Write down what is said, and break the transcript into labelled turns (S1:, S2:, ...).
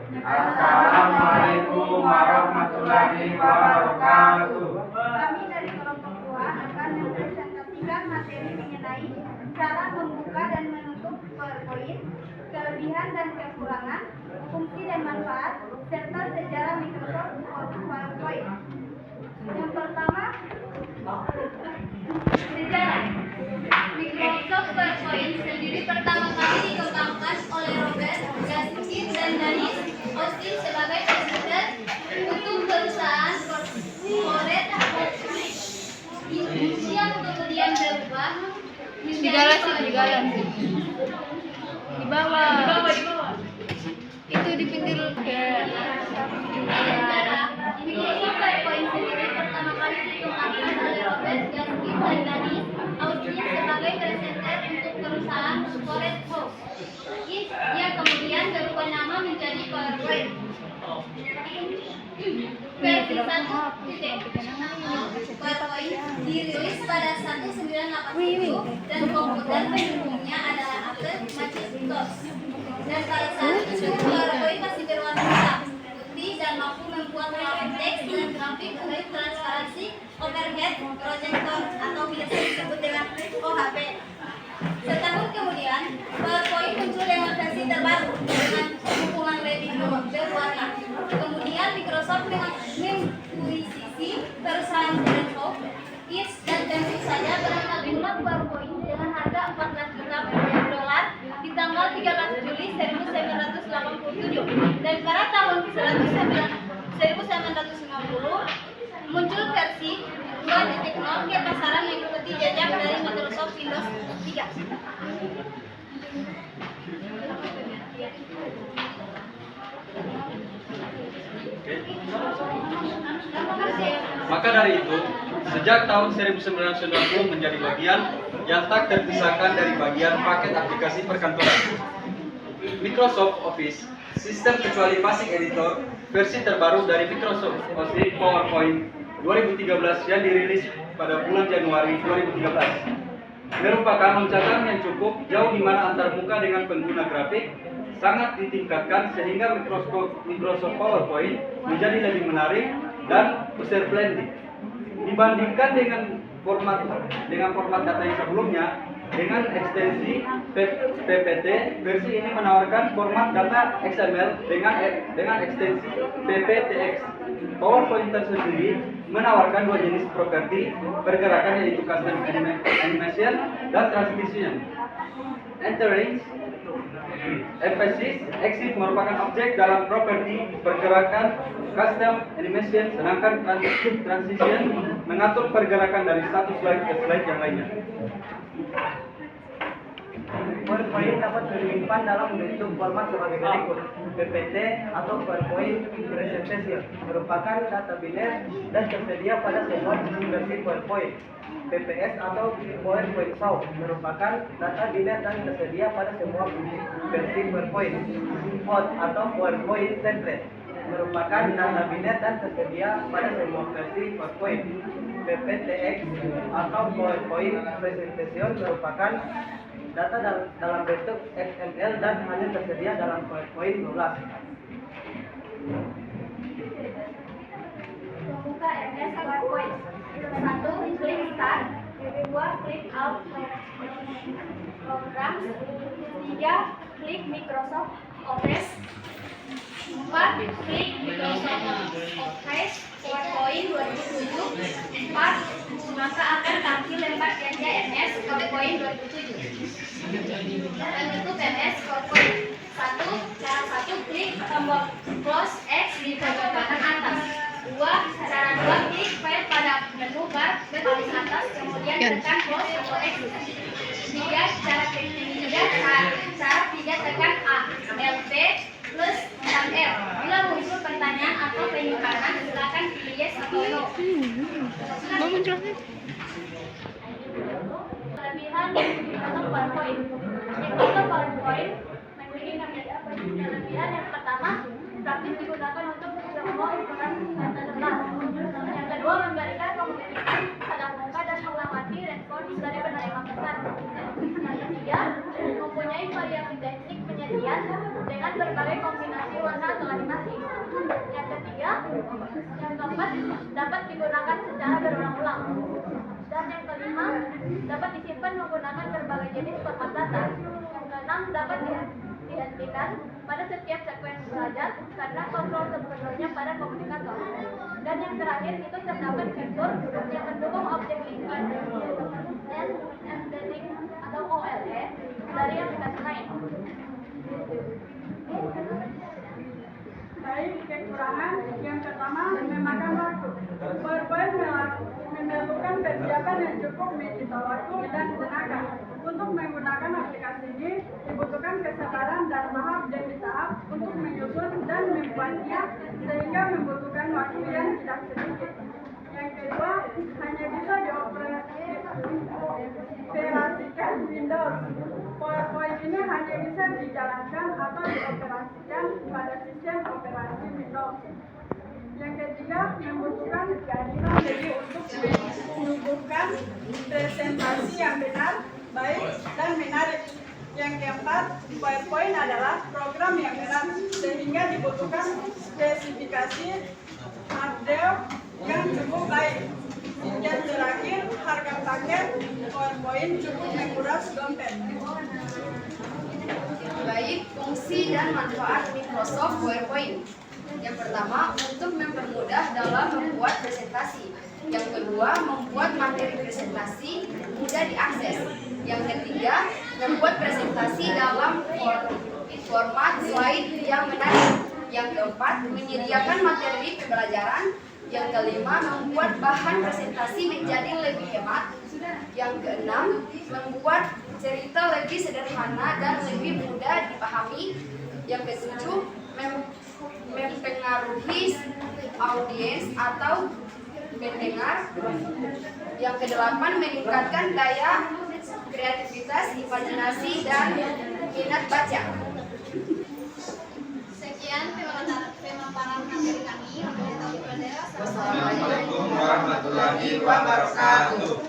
S1: Assalamualaikum warahmatullahi wabarakatuh.
S2: Kami dari kelompok 2 akan mempresentasikan materi mengenai cara membuka dan menutup PowerPoint, kelebihan dan kekurangan, fungsi dan manfaat, serta sejarah Microsoft PowerPoint. Yang pertama, sejarah. Microsoft PowerPoint sendiri pertama kali dikembangkan oleh Robert Gaskins dan Dennis Austin sebagai presenter untuk perusahaan corporate yang kemudian berubah menjadi
S3: di bawah itu di pinggir
S2: Microsoft PowerPoint sendiri pertama kali dikembangkan oleh Robert Gaskins dan Dennis Austin sebagai presenter untuk perusahaan corporate house yang kemudian berubah nama menjadi PowerPoint. Versi 1.0 PowerPoint dirilis pada 1987 dan komputer pendukungnya adalah Apple Macintosh. Dan pada saat itu PowerPoint masih berwarna hitam, putih dan mampu membuat grafik teks dan grafik high transparansi overhead projector atau biasa disebut dengan OHP. Setahun kemudian, PowerPoint muncul dengan versi terbaru dengan dukungan lebih berwarna. Kemudian Microsoft mengakuisisi perusahaan Microsoft dan tentu saja berangkatlah PowerPoint dengan harga $14 juta di tanggal 13 Juli 1987. Dan pada tahun 1990 muncul versi 2.0 ke pasaran mengikuti jejak dari Microsoft Windows 3.
S1: Maka dari itu, sejak tahun 1990 menjadi bagian yang tak terpisahkan dari bagian paket aplikasi perkantoran. Microsoft Office, sistem kecuali basic editor, versi terbaru dari Microsoft Office PowerPoint 2013 yang dirilis pada bulan Januari 2013, merupakan loncatan yang cukup jauh di mana antar muka dengan pengguna grafik sangat ditingkatkan sehingga Microsoft PowerPoint menjadi lebih menarik dan user-friendly dibandingkan dengan format data yang sebelumnya. Dengan ekstensi PPT, versi ini menawarkan format data XML dengan ekstensi PPTX. PowerPoint tersendiri menawarkan dua jenis properti pergerakan, yaitu custom animation dan transition. Entering, emphasis, exit merupakan objek dalam properti pergerakan custom animation, sedangkan transition mengatur pergerakan dari satu slide ke slide yang lainnya.
S4: PowerPoint dapat disimpan dalam bentuk format sebagai berikut. PPT atau PowerPoint Presentation merupakan data biner dan tersedia pada semua versi PowerPoint. PPS atau PowerPoint Show merupakan data biner dan tersedia pada semua versi PowerPoint. Font atau PowerPoint Template merupakan data biner dan tersedia pada semua versi PowerPoint. PPTX atau PowerPoint Presentation merupakan data dalam bentuk XML dan hanya tersedia dalam PowerPoint 12.
S2: Membuka MS PowerPoint. 1. Klik Start. 2. Klik Out Program. 3. Klik Microsoft Office. 4. Klik Microsoft Office PowerPoint 2007. 4. Maka akan tampil lembar kerja MS PowerPoint 2007. Untuk MS PowerPoint 1. Cara 1. Klik tombol Close X di pojok kanan atas. 2. Cara 2. Klik file pada menu bar paling atas, kemudian tekan Close atau X. 3. Cara 3. Tekan A, LP plus dan L. Bila muncul pertanyaan atau penyimpanan, silakan pilih yes atau no. Kelebihan untuk PowerPoint. Microsoft PowerPoint memiliki kelebihan yang pertama, praktis digunakan untuk semua ukuran data jelas. Yang kedua, memberikan komunikasi tatap muka dan mengamati respons dari penerima pesan. Yang ketiga, mempunyai variasi teknik penyajian dengan berbagai kombinasi
S5: berwarna atau animasi. Yang ketiga, yang keempat dapat digunakan secara berulang-ulang. Dan yang kelima, dapat disimpan menggunakan berbagai jenis format data. Yang keenam, dapat dihentikan pada setiap sekuen belajar karena kontrol sepenuhnya pada komunikator. Dan yang terakhir, itu terdapat fitur yang mendukung objek linking and embedding atau OLE dari aplikasi lain.
S6: Baik, kekurangan yang pertama memakan waktu. PowerPoint memerlukan persiapan yang cukup menyita waktu dan tenaga. Untuk menggunakan aplikasi ini dibutuhkan kesabaran dan tahap demi tahap untuk menyusun dan membuatnya sehingga membutuhkan waktu yang tidak sedikit. Yang kedua, hanya bisa dioperasikan Windows. PowerPoint ini hanya bisa dijalankan atau dioperasikan pada sistem operasi Windows. Yang ketiga, membutuhkan keahlian lebih untuk menyuguhkan presentasi yang benar, baik, dan menarik. Yang keempat, PowerPoint adalah program yang berat, sehingga dibutuhkan spesifikasi hardware yang cukup baik. Yang terakhir, harga paket PowerPoint cukup menguras dompet.
S3: Baik, fungsi dan manfaat Microsoft PowerPoint. Yang pertama, untuk mempermudah dalam membuat presentasi. Yang kedua, membuat materi presentasi mudah diakses. Yang ketiga, membuat presentasi dalam format slide yang menarik. Yang keempat, menyediakan materi pembelajaran. Yang kelima, membuat bahan presentasi menjadi lebih hemat. Yang keenam, membuat cerita lebih sederhana dan lebih mudah dipahami. Yang ketujuh, mempengaruhi audiens atau pendengar. Yang kedelapan, meningkatkan daya kreativitas, imajinasi, dan minat baca.
S2: Sekian pemaparan materi kami.
S7: Wassalamualaikum warahmatullahi wabarakatuh.